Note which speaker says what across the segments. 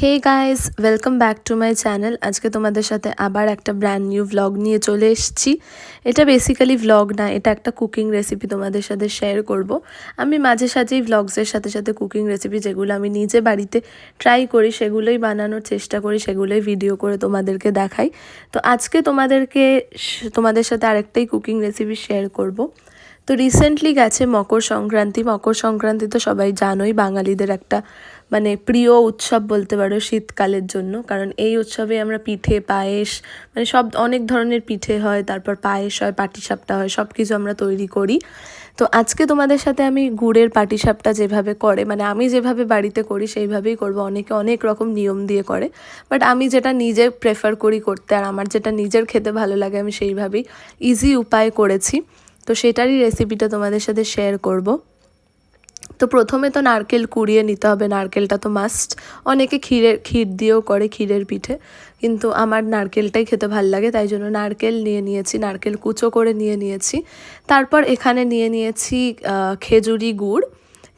Speaker 1: Hey guys, welcome back to my channel. আজকে তোমাদের সাথে আবার একটা ব্র্যান্ড নিউ ভ্লগ নিয়ে চলে এসেছি। এটা বেসিক্যালি ভ্লগ না, এটা একটা কুকিং রেসিপি তোমাদের সাথে শেয়ার করব। আমি মাঝে সাঝেই ভ্লগসের সাথে সাথে কুকিং রেসিপি যেগুলো আমি নিজে বাড়িতে ট্রাই করি সেগুলোই বানানোর চেষ্টা করি, সেগুলোই ভিডিও করে তোমাদেরকে দেখাই। তো আজকে তোমাদের সাথে আরেকটাই কুকিং রেসিপি শেয়ার করব। তো রিসেন্টলি গেছে মকর সংক্রান্তি। মকর সংক্রান্তি তো সবাই জানোই, বাঙালিদের একটা প্রিয় উৎসব বলতে পারো শীতকালের জন্য। কারণ এই উৎসবে আমরা পিঠে পায়েস সব অনেক ধরনের পিঠে হয়, তারপর পায়েস হয়, পাটিসাপটা হয়, সব কিছু আমরা তৈরি করি। তো আজকে তোমাদের সাথে আমি গুড়ের পাটিসাপটা যেভাবে করে আমি যেভাবে বাড়িতে করি সেইভাবেই করব। অনেকে অনেক রকম নিয়ম দিয়ে করে, বাট আমি যেটা নিজে প্রেফার করি করতে আর আমার যেটা নিজের খেতে ভালো লাগে আমি সেইভাবেই ইজি উপায়ে করেছি। তো সেটারই রেসিপিটা তোমাদের সাথে শেয়ার করব। তো প্রথমে তো নারকেল কুড়িয়ে নিতে হবে, নারকেলটা তো মাস্ট। অনেকে ক্ষীর দিয়েও করে, ক্ষীরের পিঠে, কিন্তু আমার নারকেলটাই খেতে ভাল লাগে, তাই জন্য নারকেল নিয়ে নিয়েছি, নারকেল কুচো করে নিয়েছি। তারপর এখানে নিয়ে নিয়েছি খেজুরি গুড়।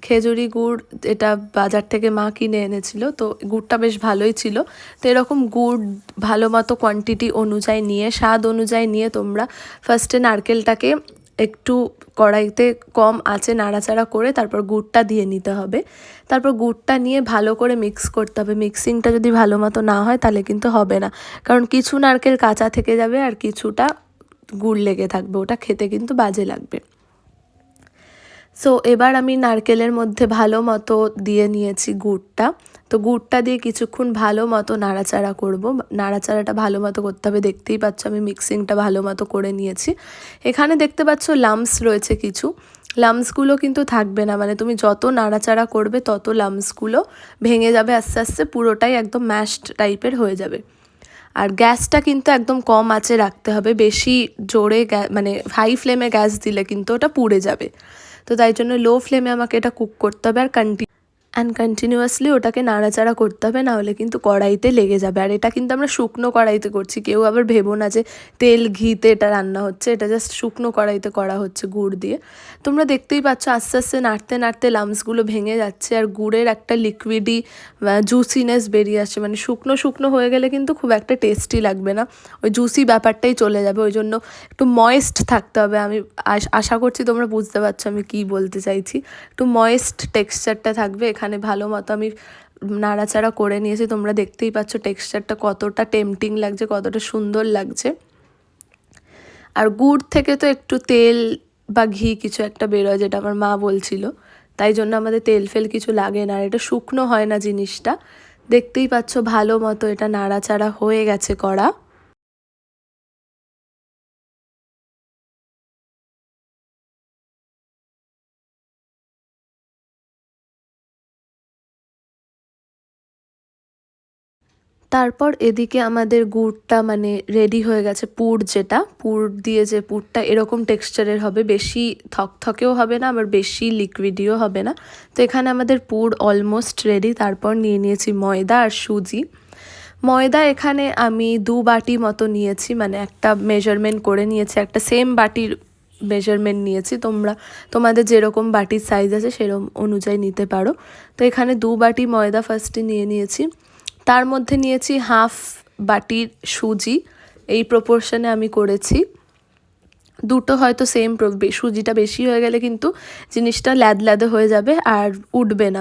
Speaker 1: খেজুরি গুড় এটা বাজার থেকে মা কিনে এনেছিল, তো গুড়টা বেশ ভালোই ছিল। তো এরকম গুড় ভালো মতো কোয়ান্টিটি অনুযায়ী নিয়ে, স্বাদ অনুযায়ী নিয়ে তোমরা ফার্স্টে নারকেলটাকে একটু কড়াইতে কম আঁচে নাড়াচাড়া করে তারপর গুড়টা দিয়ে নিতে হবে। তারপর গুড়টা নিয়ে ভালো করে মিক্স করতে হবে। মিক্সিংটা যদি ভালো মতো না হয় তাহলে কিন্তু হবে না, কারণ কিছু নারকেল কাঁচা থেকে যাবে আর কিছুটা গুড় লেগে থাকবে, ওটা খেতে কিন্তু বাজে লাগবে। সো এবার আমি নারকেলের মধ্যে ভালো মতো দিয়ে নিয়েছি গুড়টা। তো গুড়টা দিয়ে কিছুক্ষণ ভালো মতো নাড়াচাড়া করব। নাড়াচাড়াটা ভালো মতো করতে হবে। দেখতেই পাচ্ছ আমি মিক্সিংটা ভালো মতো করে নিয়েছি। এখানে দেখতে পাচ্ছ লাম্পস রয়েছে কিছু। লাম্পসগুলো কিন্তু থাকবে না, তুমি যত নাড়াচাড়া করবে তত লাম্পসগুলো ভেঙে যাবে আস্তে আস্তে, পুরোটাই একদম ম্যাশড টাইপের হয়ে যাবে। আর গ্যাসটা কিন্তু একদম কম আঁচে রাখতে হবে। বেশি জোরে হাই ফ্লেমে গ্যাস দিলে কিন্তু ওটা পুড়ে যাবে। তো তাই জন্য লো ফ্লেমে আমাকে এটা কুক করতে হবে আর কন্টিনিউয়াসলি ওটাকে নাড়াচাড়া করতে হবে, নাহলে কিন্তু কড়াইতে লেগে যাবে। আর এটা কিন্তু আমরা শুকনো কড়াইতে করছি, কেউ আবার ভেবো না যে তেল ঘিতে এটা রান্না হচ্ছে, এটা জাস্ট শুকনো কড়াইতে করা হচ্ছে গুড় দিয়ে। তোমরা দেখতেই পাচ্ছ আস্তে আস্তে নাড়তে নাড়তে লাম্পসগুলো ভেঙে যাচ্ছে আর গুড়ের একটা লিকুইডি জুসিনেস বেরিয়ে আসছে। শুকনো শুকনো হয়ে গেলে কিন্তু খুব একটা টেস্টি লাগবে না, ওই জুসি ব্যাপারটাই চলে যাবে। ওই জন্য একটু ময়েস্ট থাকতে হবে। আমি আশা করছি তোমরা বুঝতে পারছো আমি কি বলতে চাইছি। একটু ময়েস্ট টেক্সচারটা থাকবে। এখানে ভালো মতো আমি নাড়াচাড়া করে নিয়েছি, তোমরা দেখতেই পাচ্ছ টেক্সচারটা কতটা টেম্পটিং লাগছে, কতটা সুন্দর লাগছে। আর গুড় থেকে তো একটু তেল বা ঘি কিছু একটা বেরোয়, যেটা আমার মা বলছিল, তাই জন্য আমাদের তেল ফেল কিছু লাগে না। আর এটা শুকনো হয় না জিনিসটা। দেখতেই পাচ্ছ ভালো মতো এটা নাড়াচাড়া হয়ে গেছে করা। তারপর এদিকে আমাদের গুড়টা রেডি হয়ে গেছে। পুর দিয়ে যে পুরটা এরকম টেক্সচারের হবে, বেশি থকথকেও হবে না আবার বেশি লিকুইডিও হবে না। তো এখানে আমাদের পুর অলমোস্ট রেডি। তারপর নিয়ে নিয়েছি ময়দা আর সুজি। ময়দা এখানে আমি 2 বাটি মতো নিয়েছি, একটা মেজারমেন্ট করে নিয়েছি, একটা সেম বাটির মেজারমেন্ট নিয়েছি। তোমাদের যেরকম বাটির সাইজ আছে সেরকম অনুযায়ী নিতে পারো। তো এখানে 2 বাটি ময়দা ফার্স্টে নিয়ে নিয়েছি। তার মধ্যে নিয়েছি হাফ বাটির সুজি। এই প্রপোর্শনে আমি করেছি। দুটো হয়তো সেম, সুজিটা বেশি হয়ে গেলে কিন্তু জিনিসটা ল্যাদে হয়ে যাবে আর উঠবে না,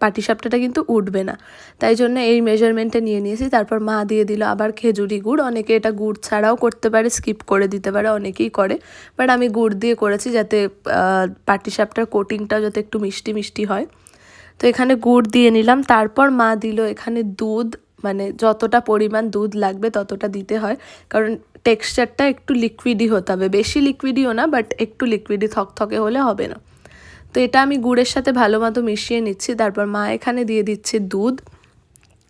Speaker 1: পাটিসাপটাটা কিন্তু উঠবে না। তাই জন্য এই মেজারমেন্টে নিয়ে নিয়েছি। তারপর মা দিয়ে দিল আবার খেজুরি গুড়। অনেকে এটা গুড় ছাড়াও করতে পারে, স্কিপ করে দিতে পারে, অনেকেই করে, বাট আমি গুড় দিয়ে করেছি যাতে পাটিসাপটার কোটিংটা যাতে একটু মিষ্টি মিষ্টি হয়। তো এখানে গুড় দিয়ে নিলাম। তারপর মা দিল এখানে দুধ, যতটা পরিমাণ দুধ লাগবে ততটা দিতে হয়, কারণ টেক্সচারটা একটু লিকুইডই হতে হবে, বেশি লিকুইডিও না, বাট একটু লিকুইডি থকথকে হলে হবে না। তো এটা আমি গুড়ের সাথে ভালো মতো মিশিয়ে নিচ্ছি। তারপর মা এখানে দিয়ে দিচ্ছে দুধ।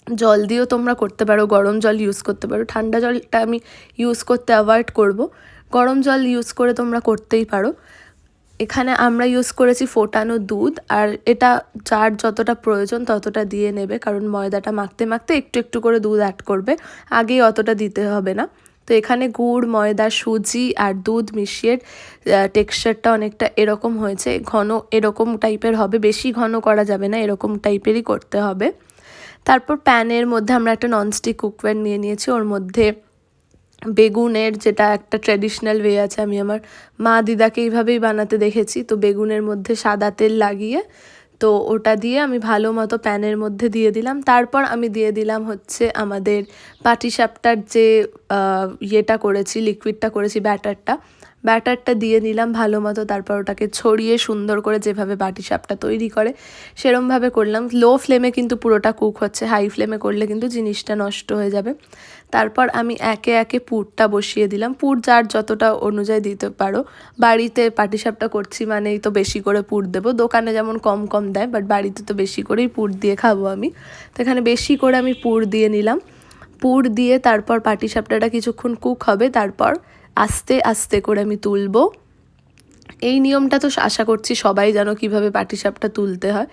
Speaker 1: জল দিয়েও তোমরা করতে পারো, গরম জল ইউজ করতে পারো, ঠান্ডা জলটা আমি ইউজ করতে অ্যাভয়েড করব। গরম জল ইউজ করে তোমরা করতেই পারো। এখানে আমরা ইউজ করেছি ফোটানো দুধ, আর এটা যার যতটা প্রয়োজন ততটা দিয়ে নেবে, কারণ ময়দাটা মাখতে মাখতে একটু একটু করে দুধ অ্যাড করবে, আগেই অতটা দিতে হবে না। তো এখানে গুড়, ময়দা, সুজি আর দুধ মিশিয়ে টেক্সচারটা অনেকটা এরকম হয়েছে। ঘন এরকম টাইপের হবে, বেশি ঘন করা যাবে না, এরকম টাইপেরই করতে হবে। তারপর প্যানের মধ্যে আমরা একটা ননস্টিক কুকওয়্যার নিয়ে নিয়েছি, ওর মধ্যে বেগুনের যেটা একটা ট্র্যাডিশনাল ওয়ে আছে, আমি আমার মা দিদাকে এইভাবেই বানাতে দেখেছি। তো বেগুনের মধ্যে সাদা তেল লাগিয়ে তো ওটা দিয়ে আমি ভালো মতো প্যানের মধ্যে দিয়ে দিলাম। তারপর আমি দিয়ে দিলাম হচ্ছে আমাদের পাটিসাপটার যে ইয়েটা করেছি, লিকুইডটা করেছি, ব্যাটারটা দিয়ে নিলাম ভালো মতো। তারপর ওটাকে ছড়িয়ে সুন্দর করে যেভাবে পাটিসাপটা তৈরি করে সেরমভাবে করলাম। লো ফ্লেমে কিন্তু পুরোটা কুক হচ্ছে, হাই ফ্লেমে করলে কিন্তু জিনিসটা নষ্ট হয়ে যাবে। তারপর আমি একে একে পুরটা বসিয়ে দিলাম। পুর যার যতটা অনুযায়ী দিতে পারো, বাড়িতে পাটিসাপটা করছি মানেই তো বেশি করে পুর দেবো। দোকানে যেমন কম কম দেয়, বাট বাড়িতে তো বেশি করেই পুর দিয়ে খাবো আমি। তো এখানে বেশি করে আমি পুর দিয়ে নিলাম। পুর দিয়ে তারপর পাটিসাপটাটা কিছুক্ষণ কুক হবে, তারপর আস্তে আস্তে করে আমি তুলবো। এই নিয়মটা তো আশা করছি সবাই জানো কীভাবে পাটিসাপটা তুলতে হয়।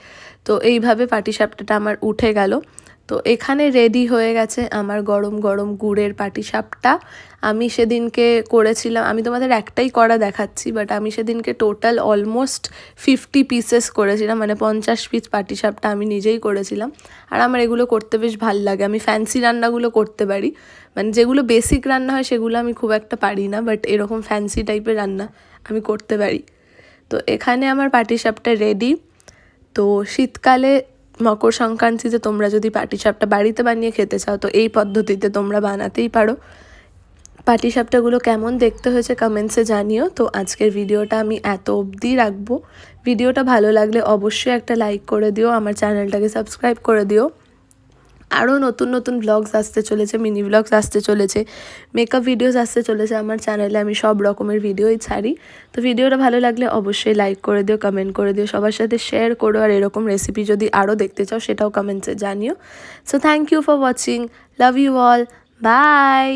Speaker 1: তো এইভাবে পাটিসাপটাটা আমার উঠে গেল। তো এখানে রেডি হয়ে গেছে আমার গরম গরম গুড়ের পাটিসাপটা। আমি সেদিনকে করেছিলাম, আমি তোমাদের একটাই করা দেখাচ্ছি, বাট আমি সেদিনকে টোটাল অলমোস্ট 50 পিসেস করেছিলাম, মানে 50 পিস পাটিসাপটা আমি নিজেই করেছিলাম। আর আমার এগুলো করতে বেশ ভাল লাগে। আমি ফ্যান্সি রান্নাগুলো করতে পারি, মানে যেগুলো বেসিক রান্না হয় সেগুলো আমি খুব একটা পারি না, বাট এরকম ফ্যান্সি টাইপের রান্না আমি করতে পারি। তো এখানে আমার পাটিসাপটা রেডি। তো শীতকালে মকর সংক্রান্তিতে তোমরা যদি পাটিসাপটা বাড়িতে বানিয়ে খেতে চাও তো এই পদ্ধতিতে তোমরা বানাতেই পারো। পাটিসাপটাগুলো কেমন দেখতে হয়েছে কমেন্টসে জানিও। তো আজকের ভিডিওটা আমি এত অবধি রাখবো। ভিডিওটা ভালো লাগলে অবশ্যই একটা লাইক করে দিও, আমার চ্যানেলটাকে সাবস্ক্রাইব করে দিও। আরও নতুন নতুন ব্লগস আসতে চলেছে, মিনি ব্লগস আসতে চলেছে, মেকআপ ভিডিওস আসতে চলেছে আমার চ্যানেলে। আমি সব রকমের ভিডিওই ছাড়ি। তো ভিডিওটা ভালো লাগলে অবশ্যই লাইক করে দিও, কমেন্ট করে দিও, সবার সাথে শেয়ার করো। আর এরকম রেসিপি যদি আরও দেখতে চাও সেটাও কমেন্টসে জানিও। So thank you for watching, love you all, by.